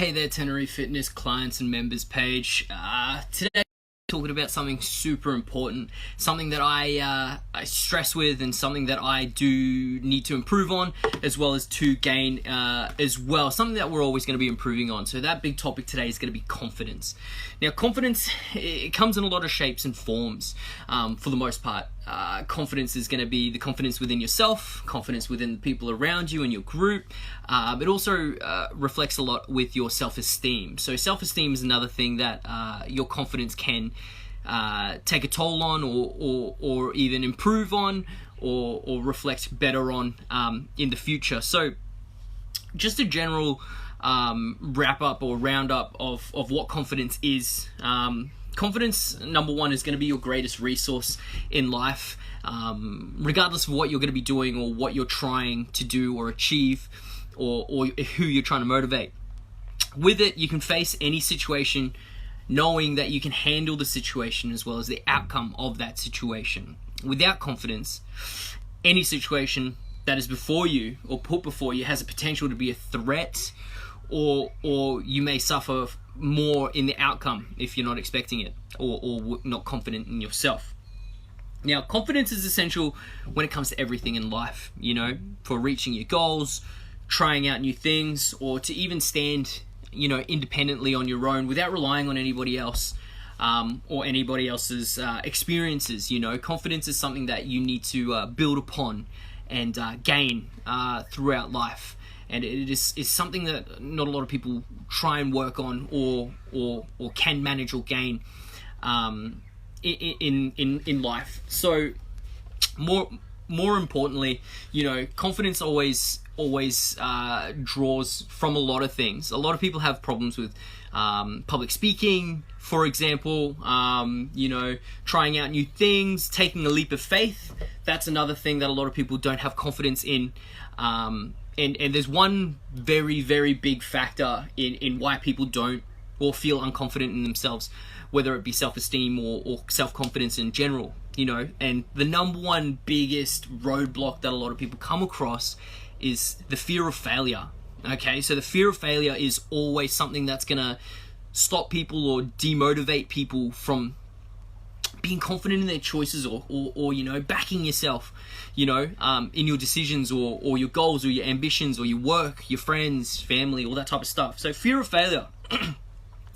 Hey there, Tenerife Fitness clients and members page. Today talking about something super important, something that I stress with and something that I do need to improve on, as well as to gain as well, something that we're always going to be improving on. So that big topic today is going to be confidence. Now confidence, it comes in a lot of shapes and forms. For the most part, confidence is going to be the confidence within yourself, confidence within the people around you and your group. It also reflects a lot with your self-esteem. So self-esteem is another thing that your confidence can take a toll on, or even improve on, or reflect better on in the future. So just a general wrap up or roundup of what confidence is. Confidence, number one, is going to be your greatest resource in life, regardless of what you're going to be doing or what you're trying to do or achieve, or who you're trying to motivate. With it, you can face any situation knowing that you can handle the situation as well as the outcome of that situation. Without confidence, any situation that is before you or put before you has a potential to be a threat, or you may suffer more in the outcome if you're not expecting it, or not confident in yourself. Now, confidence is essential when it comes to everything in life, for reaching your goals, trying out new things, or to even stand, independently on your own without relying on anybody else, or anybody else's experiences. Confidence is something that you need to build upon and gain throughout life. And it is something that not a lot of people try and work on, or can manage or gain in life. So more importantly, confidence always draws from a lot of things. A lot of people have problems with public speaking, for example, trying out new things, taking a leap of faith. That's another thing that a lot of people don't have confidence in. And there's one very, very big factor in why people don't or feel unconfident in themselves, whether it be self-esteem or self-confidence in general, and the number one biggest roadblock that a lot of people come across is the fear of failure. Okay, so the fear of failure is always something that's gonna stop people or demotivate people from being confident in their choices, or backing yourself, in your decisions, or your goals, or your ambitions, or your work, your friends, family, all that type of stuff. So fear of failure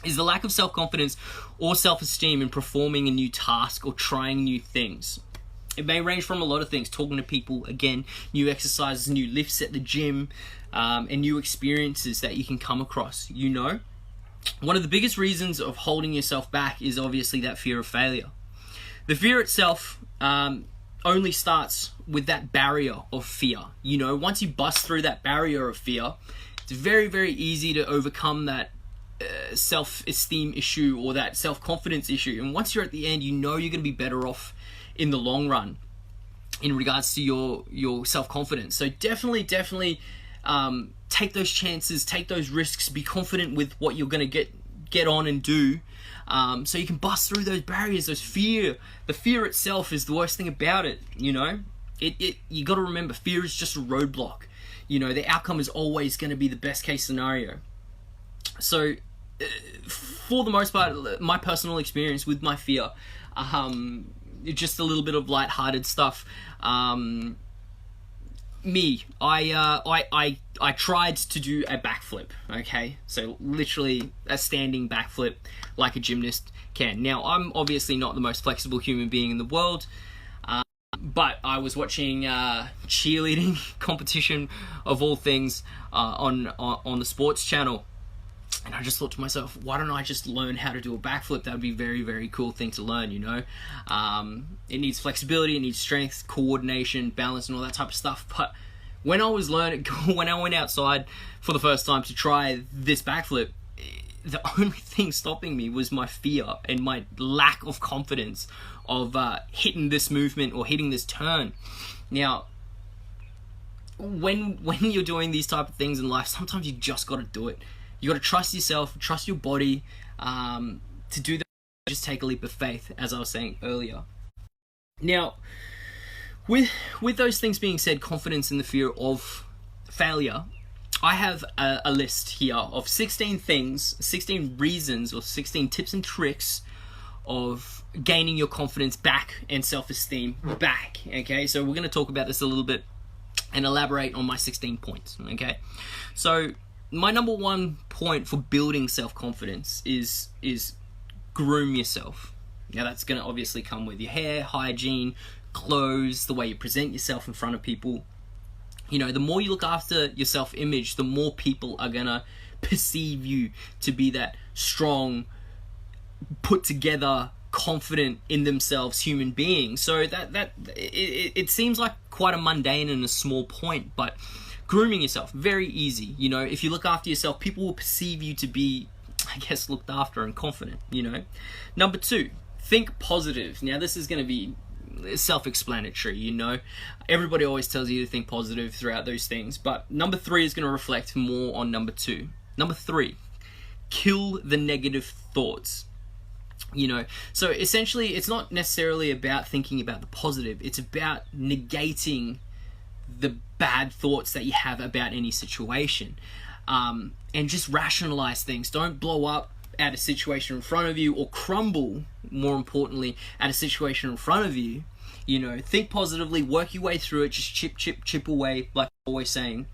is the lack of self-confidence or self-esteem in performing a new task or trying new things. It may range from a lot of things: talking to people, again, new exercises, new lifts at the gym, and new experiences that you can come across. One of the biggest reasons of holding yourself back is obviously that fear of failure. The fear itself only starts with that barrier of fear. Once you bust through that barrier of fear, it's very, very easy to overcome that self-esteem issue or that self-confidence issue. And once you're at the end, you're going to be better off in the long run in regards to your self-confidence. So definitely take those chances, take those risks, be confident with what you're going to get on and do, so you can bust through those barriers, the fear itself is the worst thing about it. You got to remember, fear is just a roadblock. The outcome is always going to be the best case scenario. So for the most part, my personal experience with my fear, just a little bit of lighthearted stuff. I tried to do a backflip, okay? So literally a standing backflip like a gymnast can. Now, I'm obviously not the most flexible human being in the world, but I was watching cheerleading competition, of all things, on the sports channel. And I just thought to myself, why don't I just learn how to do a backflip? That would be a very, very cool thing to learn, It needs flexibility, it needs strength, coordination, balance, and all that type of stuff. But when I went outside for the first time to try this backflip, the only thing stopping me was my fear and my lack of confidence of hitting this movement or hitting this turn. Now, when you're doing these type of things in life, sometimes you just got to do it. You got to trust yourself, trust your body to do that. Just take a leap of faith, as I was saying earlier. Now, with those things being said, confidence and the fear of failure, I have a list here of 16 things, 16 reasons, or 16 tips and tricks of gaining your confidence back and self-esteem back. Okay, so we're going to talk about this a little bit and elaborate on my 16 points. Okay, so my number one point for building self-confidence is groom yourself. Now that's going to obviously come with your hair, hygiene, clothes, the way you present yourself in front of people. You know, the more you look after your self-image, the more people are going to perceive you to be that strong, put together, confident in themselves human being. So it seems like quite a mundane and a small point, but grooming yourself, very easy. You know, if you look after yourself, people will perceive you to be, I guess, looked after and confident, you know. Number 2, think positive. Now this is going to be self-explanatory, you know. Everybody always tells you to think positive throughout those things, but number 3 is going to reflect more on number 2. Number 3, kill the negative thoughts. You know, so essentially it's not necessarily about thinking about the positive, it's about negating the bad thoughts that you have about any situation, and just rationalize things. Don't blow up at a situation in front of you, or crumble, more importantly, at a situation in front of you. You know, think positively, work your way through it, just chip away, like I'm always saying.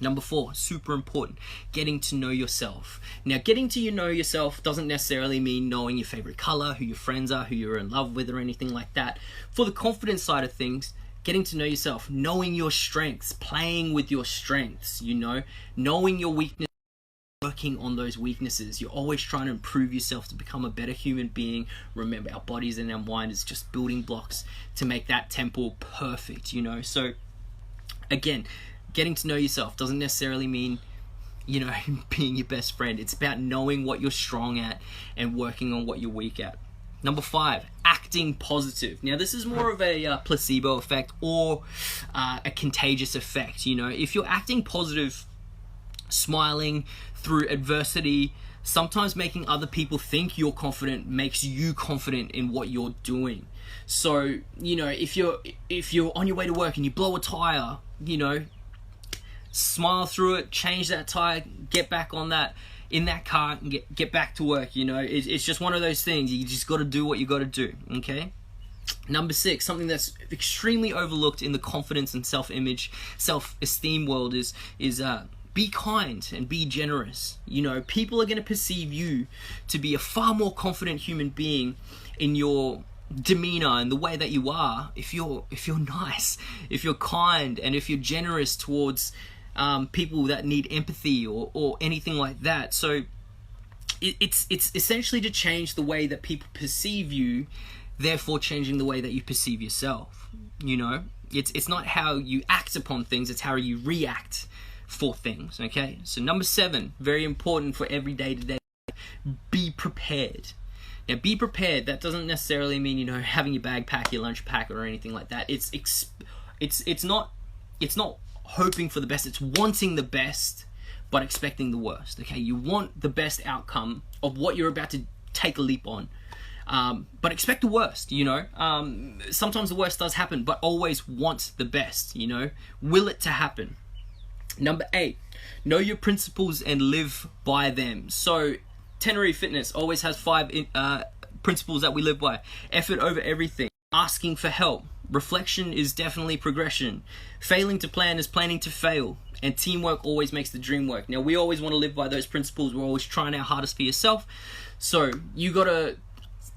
Number 4, super important, getting to know yourself. Now, getting to know yourself doesn't necessarily mean knowing your favorite color, who your friends are, who you're in love with, or anything like that. For the confidence side of things, getting to know yourself, knowing your strengths, playing with your strengths, you know, knowing your weaknesses, working on those weaknesses. You're always trying to improve yourself to become a better human being. Remember, our bodies and our mind is just building blocks to make that temple perfect, you know. So again, getting to know yourself doesn't necessarily mean, you know, being your best friend. It's about knowing what you're strong at and working on what you're weak at. Number 5, acting positive. Now this is more of a placebo effect, or a contagious effect. You know, if you're acting positive, smiling through adversity, sometimes making other people think you're confident makes you confident in what you're doing. So, you know, if you're on your way to work and you blow a tire, you know, smile through it, change that tire, get back on that, in that car, and get back to work. You know, it's just one of those things. You just got to do what you got to do. Okay. Number 6, something that's extremely overlooked in the confidence and self-image, self-esteem world is be kind and be generous. You know, people are going to perceive you to be a far more confident human being in your demeanor and the way that you are if you're nice, if you're kind, and if you're generous towards people that need empathy or anything like that. So it's essentially to change the way that people perceive you, therefore changing the way that you perceive yourself. You know, it's not how you act upon things, it's how you react for things. Okay, so number 7, very important for every day-to-day, be prepared. Now, be prepared, that doesn't necessarily mean, you know, having your bag pack, your lunch pack, or anything like that. It's not hoping for the best, it's wanting the best, but expecting the worst. Okay, you want the best outcome of what you're about to take a leap on, but expect the worst. You know, sometimes the worst does happen, but always want the best. You know, will it to happen. Number 8, know your principles and live by them. So Tenerife Fitness always has 5 principles that we live by. Effort over everything. Asking for help. Reflection is definitely progression. Failing to plan is planning to fail. And teamwork always makes the dream work. Now, we always want to live by those principles. We're always trying our hardest for yourself. So you got to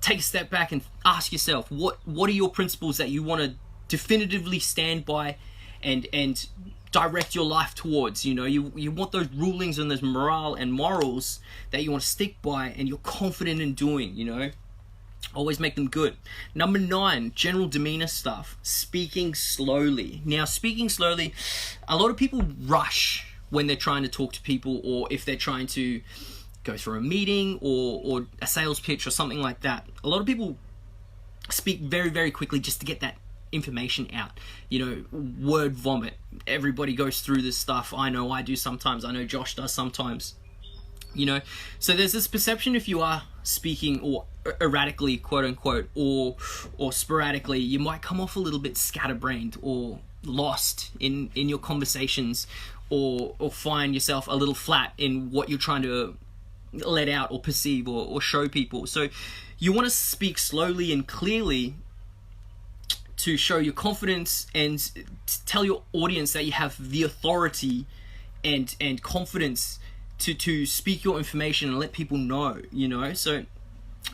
take a step back and ask yourself, what are your principles that you want to definitively stand by and direct your life towards? You know, you want those rulings and those morale and morals that you want to stick by and you're confident in doing, you know. Always make them good. Number 9, general demeanor stuff. Speaking slowly. Now, speaking slowly, a lot of people rush when they're trying to talk to people, or if they're trying to go through a meeting or a sales pitch or something like that. A lot of people speak very, very quickly just to get that information out. You know, word vomit. Everybody goes through this stuff. I know I do sometimes. I know Josh does sometimes. You know, so there's this perception if you are speaking or erratically, quote unquote, or sporadically, you might come off a little bit scatterbrained, or lost in your conversations, or find yourself a little flat in what you're trying to let out or perceive or show people. So you want to speak slowly and clearly to show your confidence and tell your audience that you have the authority and confidence to speak your information and let people know, you know. So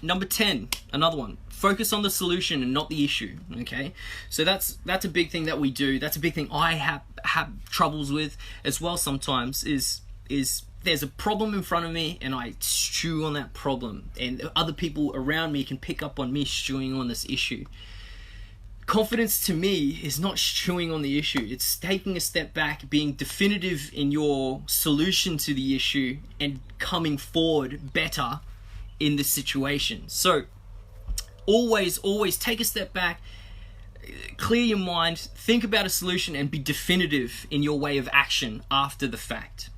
number 10, another one, focus on the solution and not the issue. Okay, so that's a big thing that we do. That's a big thing I have troubles with as well sometimes, is there's a problem in front of me and I stew on that problem, and other people around me can pick up on me stewing on this issue. Confidence to me is not stewing on the issue. It's taking a step back, being definitive in your solution to the issue, and coming forward better in the situation. So always take a step back, clear your mind, think about a solution, and be definitive in your way of action after the fact.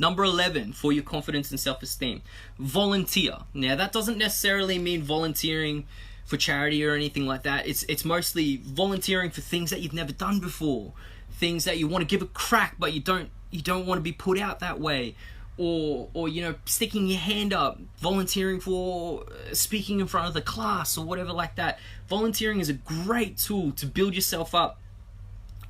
Number 11, for your confidence and self-esteem, volunteer. Now that doesn't necessarily mean volunteering for charity or anything like that. It's mostly volunteering for things that you've never done before, things that you want to give a crack, but you don't want to be put out that way, or you know, sticking your hand up, volunteering for speaking in front of the class or whatever like that. Volunteering is a great tool to build yourself up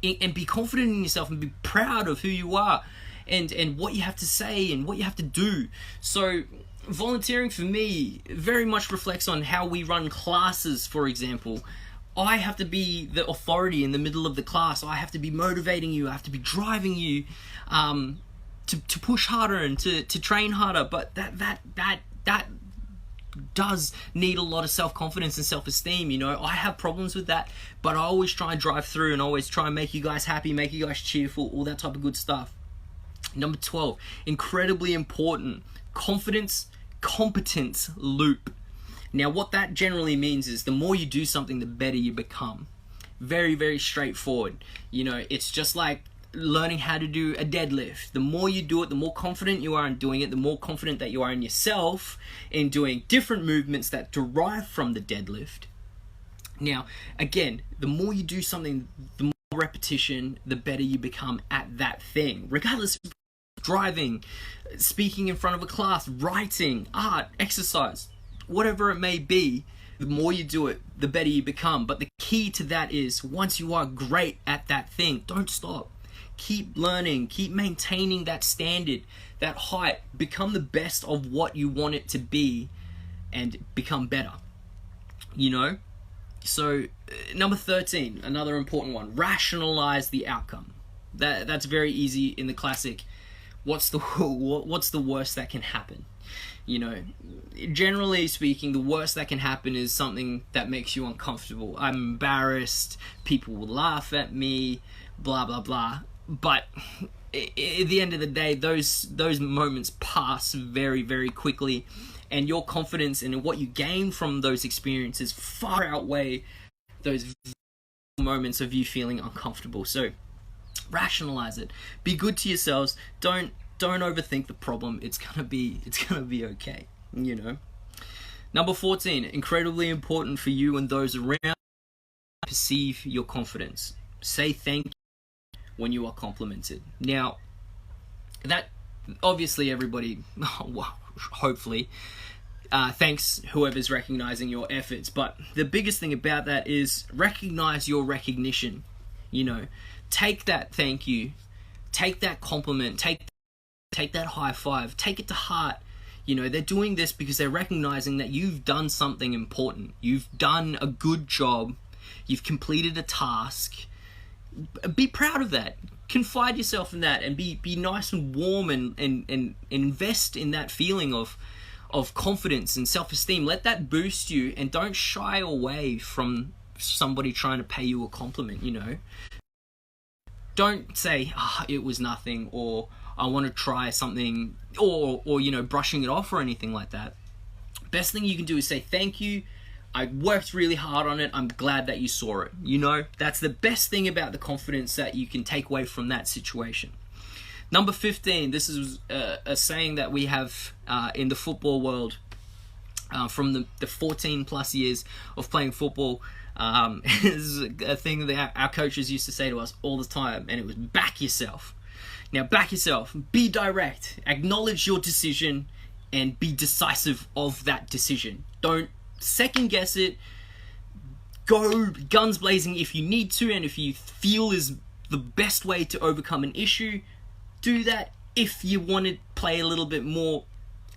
and be confident in yourself and be proud of who you are and what you have to say and what you have to do. So volunteering for me very much reflects on how we run classes. For example, I have to be the authority in the middle of the class. I have to be motivating you. I have to be driving you to push harder and to train harder. But that does need a lot of self-confidence and self-esteem. You know, I have problems with that, but I always try and drive through and always try and make you guys happy, make you guys cheerful, all that type of good stuff. Number 12, incredibly important, confidence competence loop. Now what that generally means is the more you do something, the better you become. Very, very straightforward. You know, it's just like learning how to do a deadlift. The more you do it, the more confident you are in doing it, the more confident that you are in yourself in doing different movements that derive from the deadlift. Now, again, the more you do something, the more repetition, the better you become at that thing. Regardless of driving, speaking in front of a class, writing, art, exercise, whatever it may be, the more you do it, the better you become. But the key to that is, once you are great at that thing, don't stop. Keep learning, keep maintaining that standard, that height, become the best of what you want it to be and become better, you know? So number 13, another important one, rationalize the outcome. That's very easy in the classic, what's the worst that can happen? You know, generally speaking, the worst that can happen is something that makes you uncomfortable. I'm embarrassed, people will laugh at me, blah, blah, blah. But at the end of the day, those moments pass very, very quickly, and your confidence and what you gain from those experiences far outweigh those moments of you feeling uncomfortable. So rationalize it. Be good to yourselves. Don't overthink the problem. It's gonna be okay, you know. Number 14, incredibly important for you and those around, perceive your confidence. Say thank you when you are complimented. Now, that obviously everybody, well, hopefully, thanks whoever's recognizing your efforts. But the biggest thing about that is recognize your recognition. You know, take that thank you, take that compliment, take that high five, take it to heart. You know, they're doing this because they're recognizing that you've done something important. You've done a good job. You've completed a task. Be proud of that. Confide yourself in that and be nice and warm and invest in that feeling of confidence and self-esteem. Let that boost you, and don't shy away from somebody trying to pay you a compliment, you know. Don't say, it was nothing, or I want to try something, or you know, brushing it off or anything like that. Best thing you can do is say thank you. I worked really hard on it. I'm glad that you saw it. You know, that's the best thing about the confidence that you can take away from that situation. Number 15, this is a saying that we have in the football world from the 14 plus years of playing football. This is a thing that our coaches used to say to us all the time, and it was back yourself. Now, back yourself, be direct, acknowledge your decision, and be decisive of that decision. Don't second guess it. Go guns blazing if you need to, and if you feel is the best way to overcome an issue, do that. If you want to play a little bit more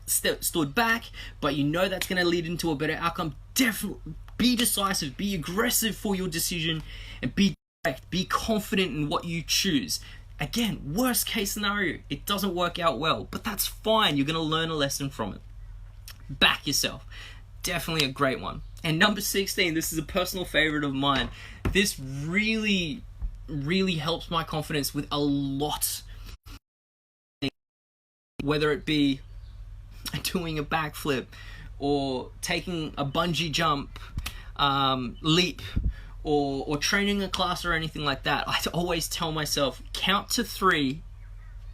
stood back, but you know that's going to lead into a better outcome, definitely be decisive, be aggressive for your decision, and be direct, be confident in what you choose. Again, worst case scenario, it doesn't work out well, but that's fine. You're going to learn a lesson from it. Back yourself. Definitely a great one. And number 16, this is a personal favorite of mine. This really, really helps my confidence with a lot. Whether it be doing a backflip or taking a bungee jump, leap, or training a class or anything like that. I always tell myself, count to 3,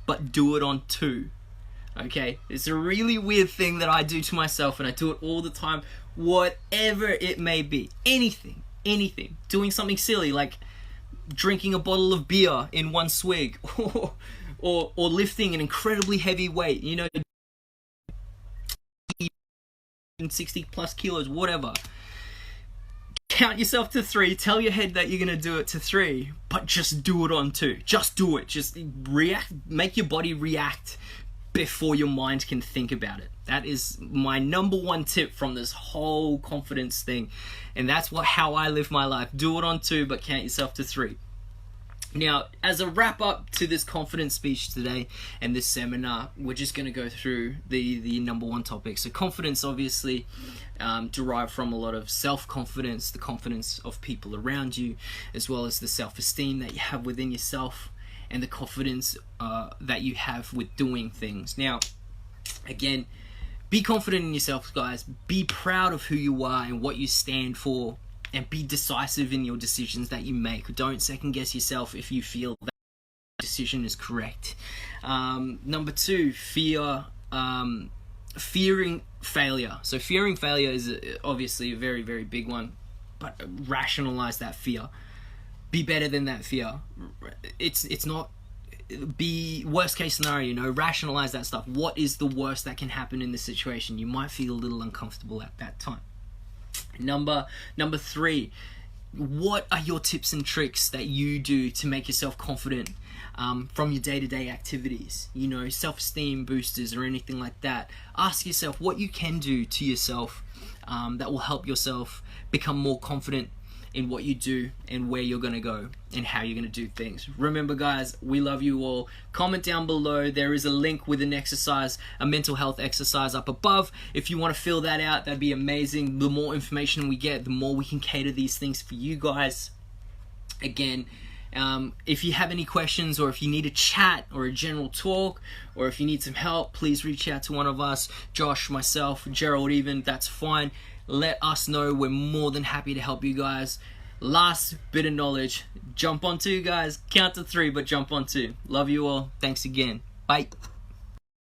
but do it on 2. Okay, it's a really weird thing that I do to myself, and I do it all the time, whatever it may be. Anything. Doing something silly like drinking a bottle of beer in one swig, or lifting an incredibly heavy weight, 60 plus kilos, whatever. Count yourself to 3, tell your head that you're going to do it to 3, but just do it on 2. Just do it. Just react, make your body react before your mind can think about it. That is my number 1 tip from this whole confidence thing. And that's how I live my life. Do it on 2, but count yourself to 3. Now, as a wrap up to this confidence speech today and this seminar, we're just going to go through the number 1 topic. So confidence obviously derived from a lot of self-confidence, the confidence of people around you, as well as the self-esteem that you have within yourself, and the confidence that you have with doing things. Now, again, be confident in yourself, guys. Be proud of who you are and what you stand for, and be decisive in your decisions that you make. Don't second guess yourself if you feel that decision is correct. Number 2, fearing failure. So fearing failure is obviously a very, very big one, but rationalize that fear. Be better than that fear. It's not be worst case scenario, rationalize that stuff. What is the worst that can happen in this situation? You might feel a little uncomfortable at that time. Number 3, what are your tips and tricks that you do to make yourself confident from your day-to-day activities? Self-esteem boosters or anything like that. Ask yourself what you can do to yourself that will help yourself become more confident in what you do and where you're going to go and how you're going to do things. Remember, guys, we love you all. Comment down below. There is a link with an exercise, a mental health exercise up above. If you want to fill that out, that'd be amazing. The more information we get, the more we can cater these things for you guys. Again, if you have any questions, or if you need a chat or a general talk, or if you need some help, please reach out to one of us, Josh, myself, Gerald even, that's fine. Let us know. We're more than happy to help you guys. Last bit of knowledge, jump on 2, guys. Count to 3, but jump on 2. Love you all. Thanks again. Bye.